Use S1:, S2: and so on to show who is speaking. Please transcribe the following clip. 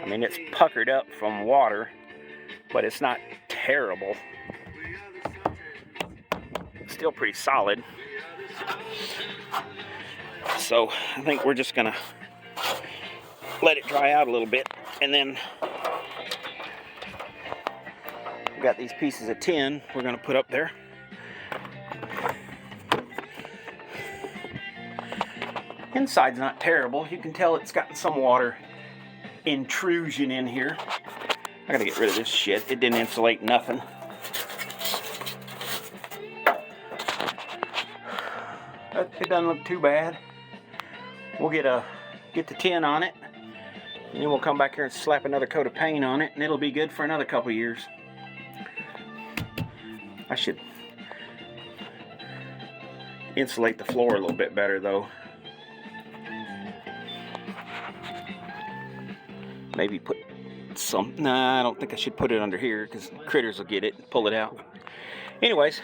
S1: mean, it's puckered up from water, but it's not terrible. It's still pretty solid. So I think we're just gonna let it dry out a little bit, and then we got these pieces of tin we're gonna put up there. Inside's not terrible. You can tell it's got some water intrusion in here. I gotta get rid of this shit. It didn't insulate nothing. It doesn't look too bad. We'll get the tin on it, and then we'll come back here and slap another coat of paint on it, and it'll be good for another couple years. I should insulate the floor a little bit better though. Maybe put some, nah, I don't think I should put it under here because critters will get it and pull it out. Anyways,